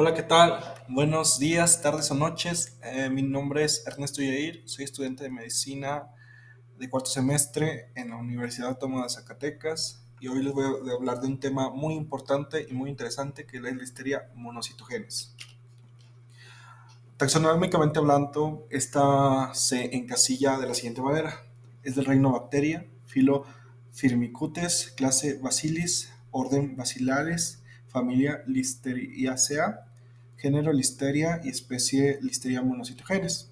Hola, ¿qué tal? Buenos días, tardes o noches. Mi nombre es Ernesto Yair, soy estudiante de medicina de cuarto semestre en la Universidad Autónoma de Zacatecas y hoy les voy a hablar de un tema muy importante y muy interesante que es la listeria monocitogenes. Taxonómicamente hablando, esta se encasilla de la siguiente manera. Es del reino Bacteria, filo Firmicutes, clase Bacillus, orden Bacilares, familia Listeriaceae, género Listeria y especie Listeria monocitogenes.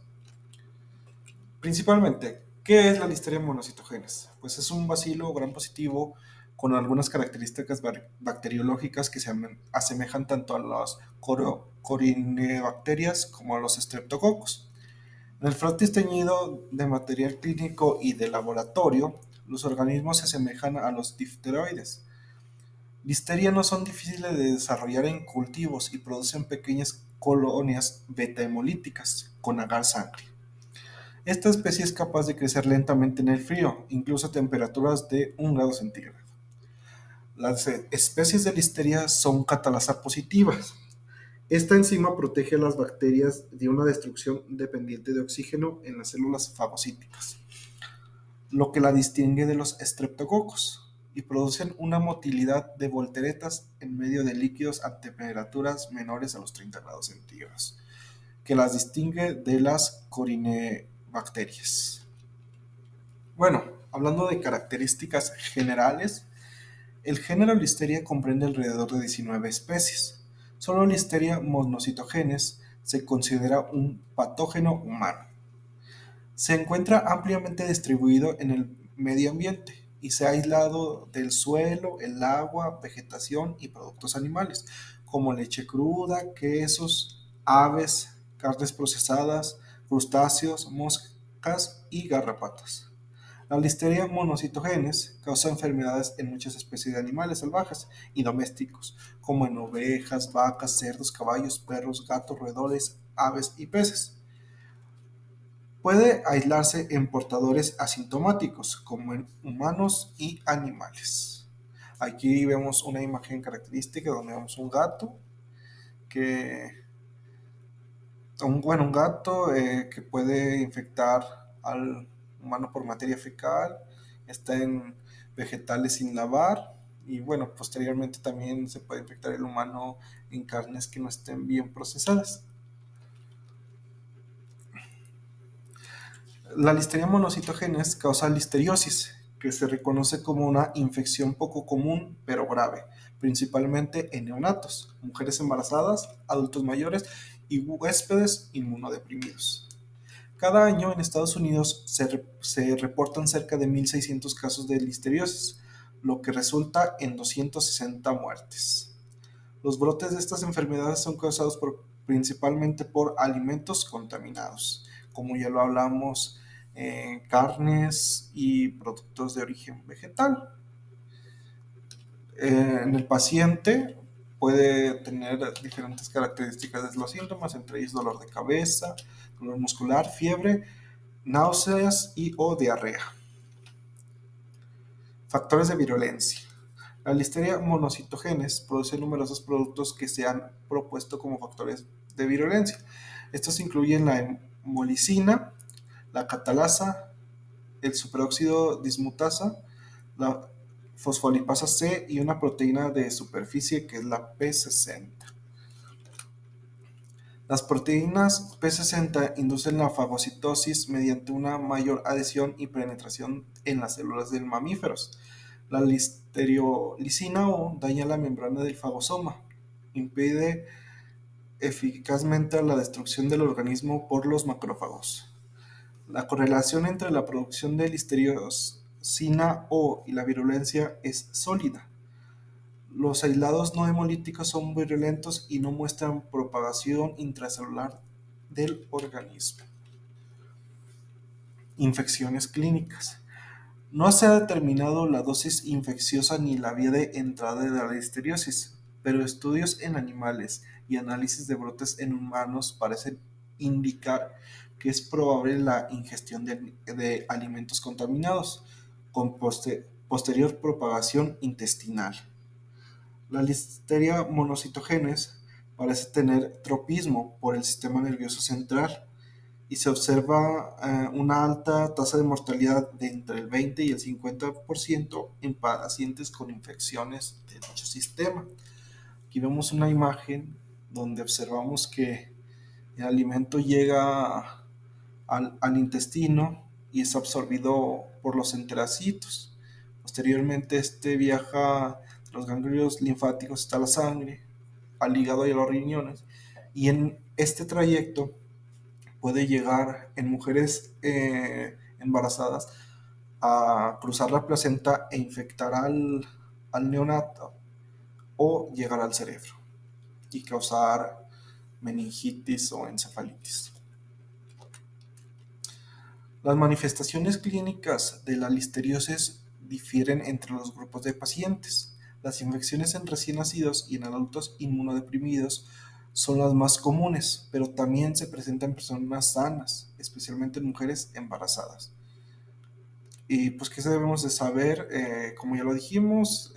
Principalmente, ¿qué es la Listeria monocitogenes? Pues es un bacilo gram positivo con algunas características bacteriológicas que se asemejan tanto a las corinebacterias como a los estreptococos. En el frotis teñido de material clínico y de laboratorio, los organismos se asemejan a los difteroides. Listeria no son difíciles de desarrollar en cultivos y producen pequeñas colonias beta-hemolíticas con agar sangre. Esta especie es capaz de crecer lentamente en el frío, incluso a temperaturas de 1 grado centígrado. Las especies de Listeria son catalasa positivas. Esta enzima protege a las bacterias de una destrucción dependiente de oxígeno en las células fagocíticas, lo que la distingue de los estreptococos, y producen una motilidad de volteretas en medio de líquidos a temperaturas menores a los 30 grados centígrados, que las distingue de las corinebacterias. Bueno, hablando de características generales, el género Listeria comprende alrededor de 19 especies. Solo Listeria monocitogenes se considera un patógeno humano. Se encuentra ampliamente distribuido en el medio ambiente y se ha aislado del suelo, el agua, vegetación y productos animales, como leche cruda, quesos, aves, carnes procesadas, crustáceos, moscas y garrapatas. La Listeria monocitogenes causa enfermedades en muchas especies de animales salvajes y domésticos, como en ovejas, vacas, cerdos, caballos, perros, gatos, roedores, aves y peces. Puede aislarse en portadores asintomáticos, como en humanos y animales. Aquí vemos una imagen característica donde vemos un gato que, un gato que puede infectar al humano por materia fecal, está en vegetales sin lavar y bueno, posteriormente también se puede infectar el humano en carnes que no estén bien procesadas. La Listeria monocitogenes causa listeriosis, que se reconoce como una infección poco común pero grave, principalmente en neonatos, mujeres embarazadas, adultos mayores y huéspedes inmunodeprimidos. Cada año en Estados Unidos se reportan cerca de 1.600 casos de listeriosis, lo que resulta en 260 muertes. Los brotes de estas enfermedades son causados principalmente por alimentos contaminados, como ya lo hablamos, carnes y productos de origen vegetal. En el paciente puede tener diferentes características de los síntomas, entre ellos dolor de cabeza, dolor muscular, fiebre, náuseas y o diarrea. Factores de virulencia. La Listeria monocitogenes produce numerosos productos que se han propuesto como factores de virulencia. Estos incluyen la hemolicina, la catalasa, el superóxido dismutasa, la fosfolipasa C y una proteína de superficie que es la P60. Las proteínas P60 inducen la fagocitosis mediante una mayor adhesión y penetración en las células de mamíferos. La listeriosina O daña la membrana del fagosoma, impide eficazmente la destrucción del organismo por los macrófagos. La correlación entre la producción de listeriosina O y la virulencia es sólida. Los aislados no hemolíticos son virulentos y no muestran propagación intracelular del organismo. Infecciones clínicas. No se ha determinado la dosis infecciosa ni la vía de entrada de la listeriosis, pero estudios en animales y análisis de brotes en humanos parecen indicar que es probable la ingestión de alimentos contaminados con posterior propagación intestinal. La Listeria monocitogenes Parece tener tropismo por el sistema nervioso central y se observa una alta tasa de mortalidad de entre el 20 y el 50% en pacientes con infecciones de dicho sistema. Aquí vemos una imagen donde observamos que el alimento llega al intestino y es absorbido por los enterocitos. Posteriormente este viaja de los ganglios linfáticos hasta la sangre, al hígado y a los riñones, y en este trayecto puede llegar en mujeres embarazadas a cruzar la placenta e infectar al neonato o llegar al cerebro y causar meningitis o encefalitis. Las manifestaciones clínicas de la listeriosis difieren entre los grupos de pacientes. Las infecciones en recién nacidos y en adultos inmunodeprimidos son las más comunes, pero también se presentan en personas sanas, especialmente en mujeres embarazadas. Y pues, ¿qué debemos de saber? Como ya lo dijimos,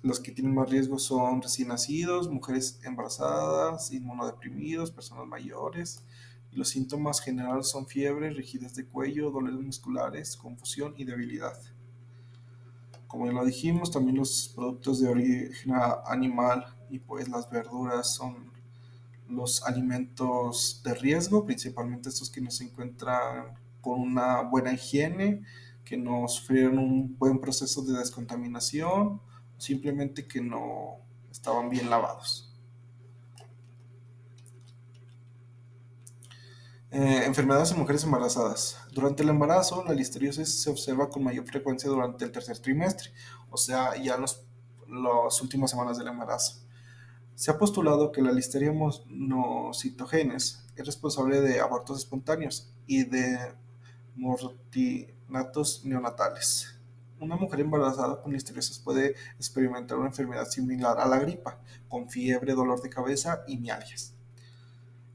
los que tienen más riesgo son recién nacidos, mujeres embarazadas, inmunodeprimidos, personas mayores. Y los síntomas generales son fiebre, rigidez de cuello, dolores musculares, confusión y debilidad. Como ya lo dijimos, también los productos de origen animal y pues las verduras son los alimentos de riesgo, principalmente estos que no se encuentran con una buena higiene, que no sufrieron un buen proceso de descontaminación, simplemente que no estaban bien lavados. Enfermedades en mujeres embarazadas. Durante el embarazo, la listeriosis se observa con mayor frecuencia durante el tercer trimestre, o sea, ya en las últimas semanas del embarazo. Se ha postulado que la Listeria monocytogenes es responsable de abortos espontáneos y de mortinatos neonatales. Una mujer embarazada con listeriosis puede experimentar una enfermedad similar a la gripa, con fiebre, dolor de cabeza y mialgias.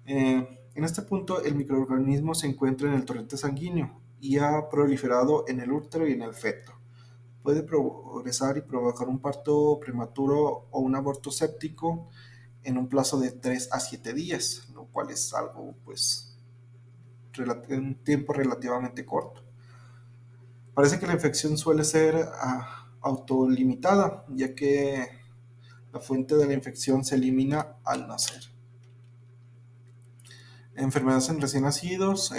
En este punto, el microorganismo se encuentra en el torrente sanguíneo y ha proliferado en el útero y en el feto. Puede progresar y provocar un parto prematuro o un aborto séptico en un plazo de 3 a 7 días, lo cual es algo, pues, un tiempo relativamente corto. Parece que la infección suele ser autolimitada, ya que la fuente de la infección se elimina al nacer. Enfermedades en recién nacidos.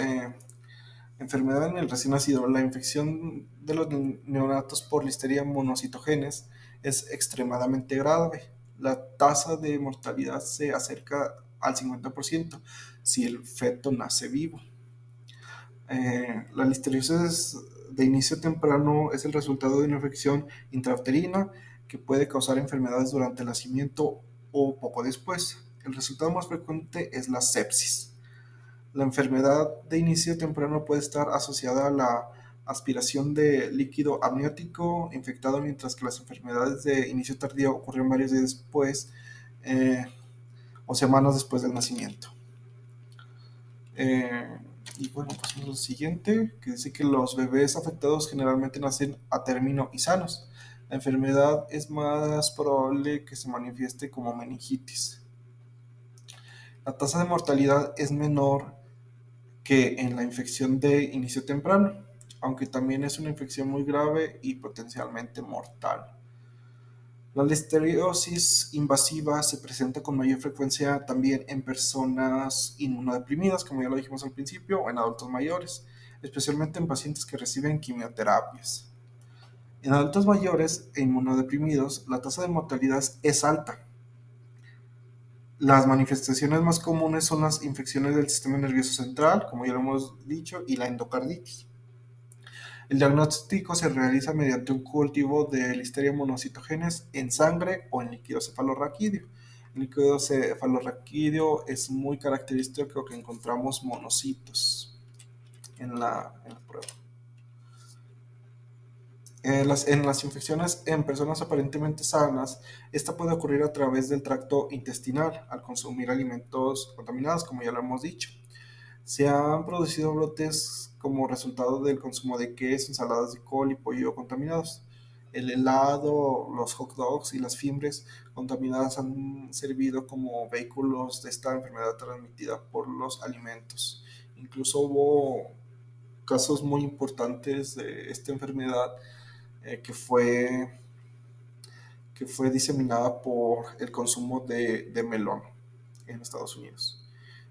Enfermedad en el recién nacido. La infección de los neonatos por Listeria monocytogenes es extremadamente grave. La tasa de mortalidad se acerca al 50% si el feto nace vivo. La listeriosis de inicio temprano es el resultado de una infección intrauterina que puede causar enfermedades durante el nacimiento o poco después. El resultado más frecuente es la sepsis. La enfermedad de inicio temprano puede estar asociada a la aspiración de líquido amniótico infectado, mientras que las enfermedades de inicio tardío ocurren varios días después o semanas después del nacimiento. Y bueno, pasamos a lo siguiente, que dice que los bebés afectados generalmente nacen a término y sanos. La enfermedad es más probable que se manifieste como meningitis. La tasa de mortalidad es menor que en la infección de inicio temprano, aunque también es una infección muy grave y potencialmente mortal. La listeriosis invasiva se presenta con mayor frecuencia también en personas inmunodeprimidas, como ya lo dijimos al principio, o en adultos mayores, especialmente en pacientes que reciben quimioterapias. En adultos mayores e inmunodeprimidos, la tasa de mortalidad es alta. Las manifestaciones más comunes son las infecciones del sistema nervioso central, como ya lo hemos dicho, y la endocarditis. El diagnóstico se realiza mediante un cultivo de Listeria monocytogenes en sangre o en líquido cefalorraquídeo. El líquido cefalorraquídeo es muy característico que encontramos monocitos en la prueba. En las infecciones en personas aparentemente sanas, esta puede ocurrir a través del tracto intestinal al consumir alimentos contaminados, como ya lo hemos dicho. Se han producido brotes como resultado del consumo de queso, ensaladas de col y pollo contaminados. El helado, los hot dogs y las fimbres contaminadas han servido como vehículos de esta enfermedad transmitida por los alimentos. Incluso hubo casos muy importantes de esta enfermedad eh, que, fue, que fue diseminada por el consumo de melón en Estados Unidos.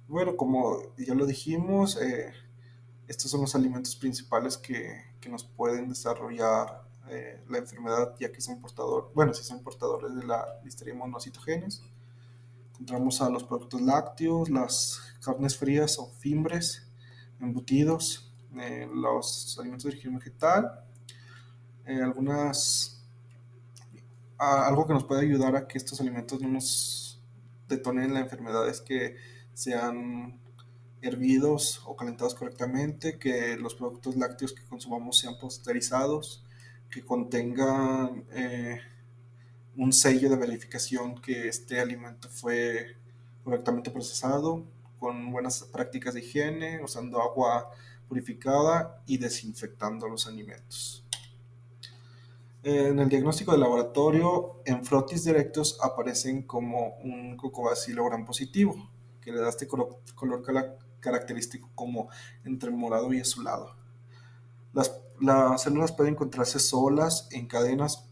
Bueno, como ya lo dijimos, estos son los alimentos principales que nos pueden desarrollar la enfermedad, ya que son si son portadores de la listeria monocitogenes. Encontramos a los productos lácteos, las carnes frías o fimbres, embutidos, los alimentos de origen vegetal, algunas algo que nos puede ayudar a que estos alimentos no nos detonen la enfermedad es que sean hervidos o calentados correctamente, que los productos lácteos que consumamos sean pasteurizados, que contengan un sello de verificación que este alimento fue correctamente procesado, con buenas prácticas de higiene, usando agua purificada y desinfectando los alimentos. En el diagnóstico de laboratorio, en frotis directos aparecen como un cocobacilo gram positivo, que le da este color característico como entre morado y azulado. Las células pueden encontrarse solas, en cadenas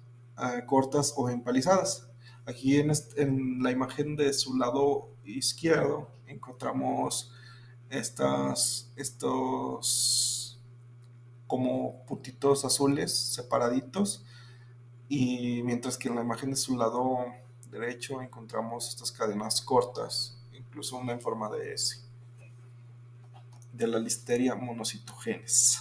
cortas o empalizadas. Aquí en la imagen de su lado izquierdo encontramos estos como puntitos azules separaditos, y mientras que en la imagen de su lado derecho encontramos estas cadenas cortas, incluso una en forma de S, de la Listeria monocitogenes.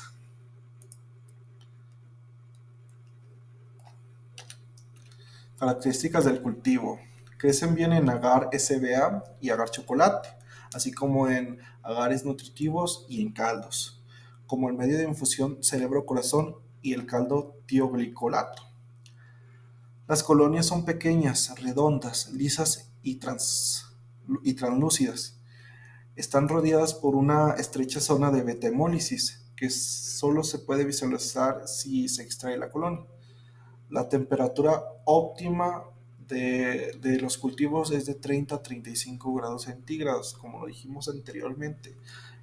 Características del cultivo. Crecen bien en agar SBA y agar chocolate, así como en agares nutritivos y en caldos, como el medio de infusión cerebro-corazón y el caldo tioglicolato. Las colonias son pequeñas, redondas, lisas y translúcidas. Están rodeadas por una estrecha zona de beta-hemólisis que solo se puede visualizar si se extrae la colonia. La temperatura óptima de los cultivos es de 30 a 35 grados centígrados, como lo dijimos anteriormente.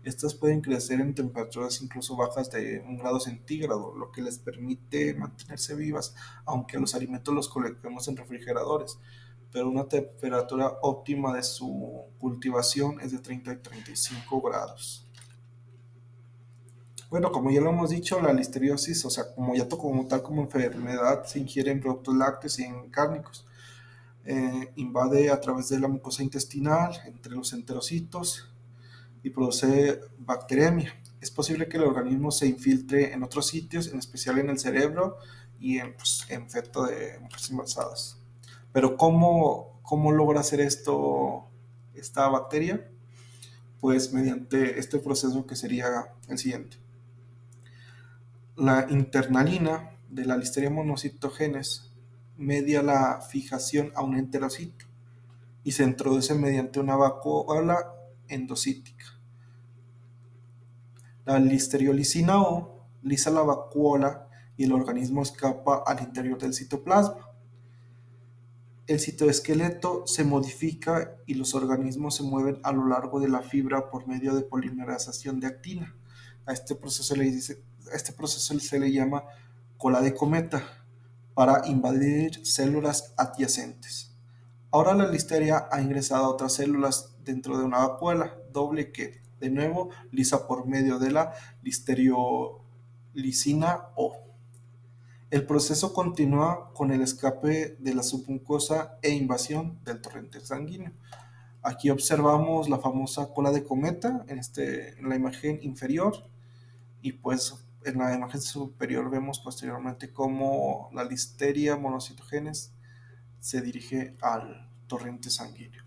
Estas pueden crecer en temperaturas incluso bajas de 1 grado centígrado, lo que les permite mantenerse vivas, aunque los alimentos los coloquemos en refrigeradores. Pero una temperatura óptima de su cultivación es de 30 a 35 grados. Bueno, como ya lo hemos dicho, la listeriosis, o sea, como ya como tal como enfermedad, se ingiere en productos lácteos y en cárnicos. Invade a través de la mucosa intestinal, entre los enterocitos, y produce bacteremia. Es posible que el organismo se infiltre en otros sitios, en especial en el cerebro y en feto de mujeres embarazadas. Pero ¿cómo logra hacer esto esta bacteria? Pues mediante este proceso que sería el siguiente. La internalina de la Listeria monocitogenes media la fijación a un enterocito y se introduce mediante una vacuola endocítica. La listeriolizina O lisa la vacuola y el organismo escapa al interior del citoplasma. El citoesqueleto se modifica y los organismos se mueven a lo largo de la fibra por medio de polimerización de actina. A este proceso se le llama cola de cometa para invadir células adyacentes. Ahora la listeria ha ingresado a otras células dentro de una vacuola doble que, de nuevo, lisa por medio de la listeriolizina O. El proceso continúa con el escape de la submucosa e invasión del torrente sanguíneo. Aquí observamos la famosa cola de cometa en la imagen inferior, y pues en la imagen superior vemos posteriormente cómo la listeria monocitogenes se dirige al torrente sanguíneo.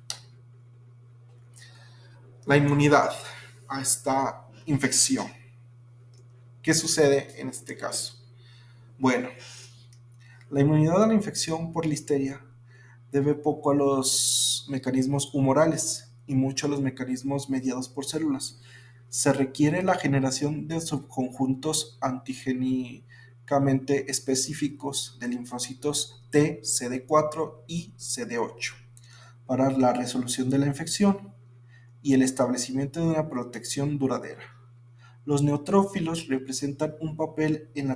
La inmunidad a esta infección. ¿Qué sucede en este caso? Bueno, la inmunidad a la infección por listeria debe poco a los mecanismos humorales y mucho a los mecanismos mediados por células. Se requiere la generación de subconjuntos específicamente específicos de linfocitos T, CD4 y CD8 para la resolución de la infección y el establecimiento de una protección duradera. Los neutrófilos representan un papel en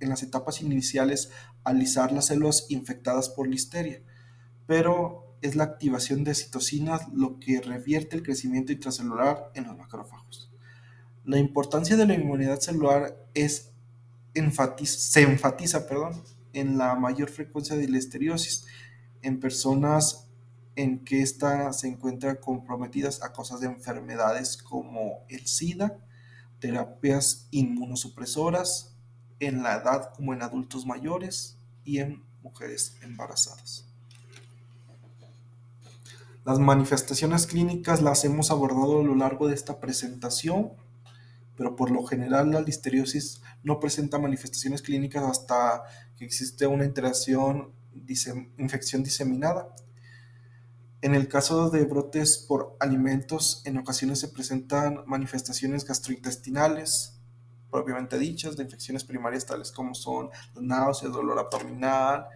las etapas iniciales al lisar las células infectadas por listeria, pero es la activación de citocinas lo que revierte el crecimiento intracelular en los macrófagos. La importancia de la inmunidad celular se enfatiza en la mayor frecuencia de listeriosis en personas en que ésta se encuentra comprometidas a causa de enfermedades como el SIDA, terapias inmunosupresoras, en la edad como en adultos mayores y en mujeres embarazadas. Las manifestaciones clínicas las hemos abordado a lo largo de esta presentación, pero por lo general la listeriosis no presenta manifestaciones clínicas hasta que existe una infección diseminada. En el caso de brotes por alimentos, en ocasiones se presentan manifestaciones gastrointestinales, propiamente dichas, de infecciones primarias tales como son náuseas, dolor abdominal,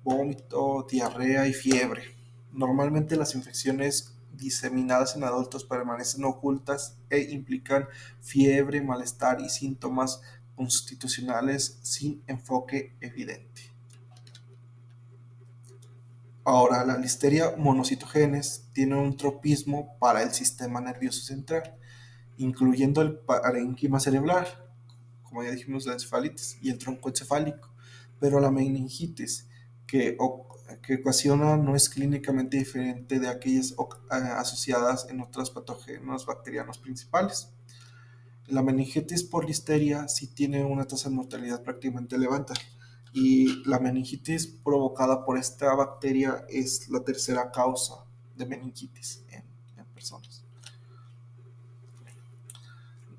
vómito, diarrea y fiebre. Normalmente las infecciones diseminadas en adultos permanecen ocultas e implican fiebre, malestar y síntomas constitucionales sin enfoque evidente. Ahora, la listeria monocitogenes tiene un tropismo para el sistema nervioso central, incluyendo el parénquima cerebral, como ya dijimos, la encefalitis y el tronco encefálico, pero la meningitis que ocasiona no es clínicamente diferente de aquellas asociadas en otros patógenos bacterianos principales. La meningitis por listeria sí tiene una tasa de mortalidad prácticamente elevada y la meningitis provocada por esta bacteria es la tercera causa de meningitis en personas.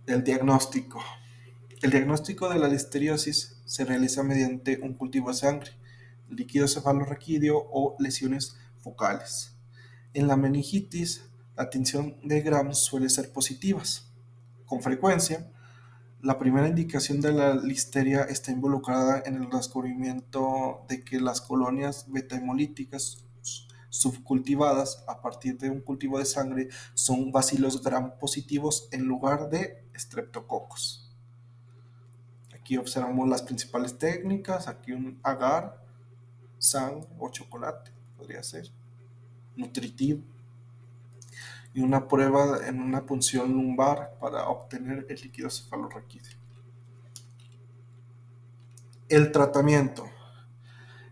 El diagnóstico. El diagnóstico de la listeriosis se realiza mediante un cultivo de sangre, líquido cefalorraquídeo o lesiones focales. En la meningitis, la tinción de Gram suele ser positivas. Con frecuencia, la primera indicación de la listeria está involucrada en el descubrimiento de que las colonias beta-hemolíticas subcultivadas a partir de un cultivo de sangre son bacilos gram positivos en lugar de estreptococos. Aquí observamos las principales técnicas, aquí un agar, sangre o chocolate, podría ser, nutritivo, y una prueba en una punción lumbar para obtener el líquido cefalorraquídeo. El tratamiento.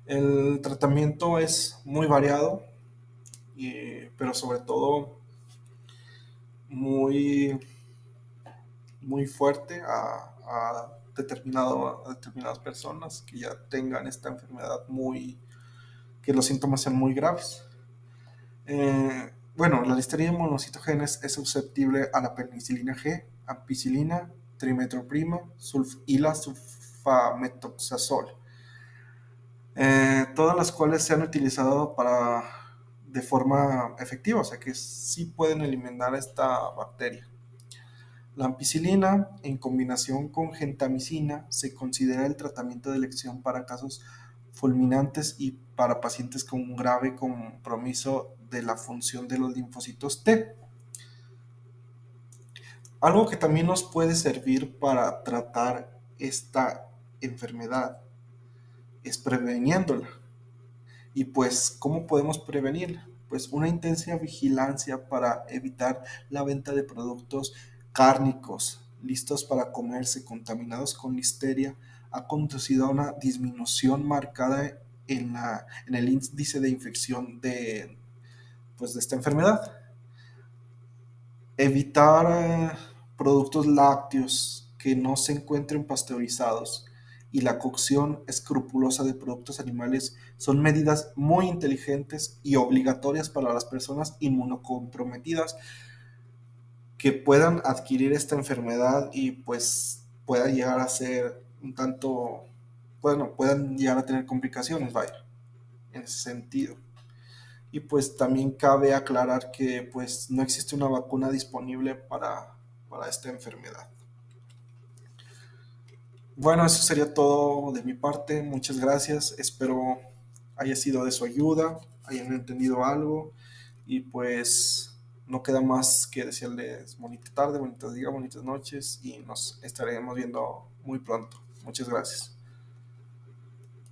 El tratamiento es muy variado, pero sobre todo muy, muy fuerte a determinadas personas que ya tengan esta enfermedad que los síntomas sean muy graves. Bueno, la listeria monocitogenes es susceptible a la penicilina G, ampicilina, trimetoprima y la sulfamethoxazol, todas las cuales se han utilizado de forma efectiva, o sea que sí pueden eliminar esta bacteria. La ampicilina, en combinación con gentamicina, se considera el tratamiento de elección para casos fulminantes y para pacientes con un grave compromiso de la función de los linfocitos T. Algo que también nos puede servir para tratar esta enfermedad es preveniéndola. Y pues, ¿cómo podemos prevenirla? Pues una intensa vigilancia para evitar la venta de productos cárnicos listos para comerse contaminados con listeria ha conducido a una disminución marcada en el índice de infección de esta enfermedad. Evitar productos lácteos que no se encuentren pasteurizados y la cocción escrupulosa de productos animales son medidas muy inteligentes y obligatorias para las personas inmunocomprometidas que puedan adquirir esta enfermedad y pues pueda llegar a ser puedan llegar a tener complicaciones, vaya, en ese sentido. Y pues también cabe aclarar que pues no existe una vacuna disponible para esta enfermedad. Bueno, eso sería todo de mi parte. Muchas gracias. Espero haya sido de su ayuda, hayan entendido algo y pues no queda más que desearles bonita tarde, bonito día, bonitas noches y nos estaremos viendo muy pronto. Muchas gracias.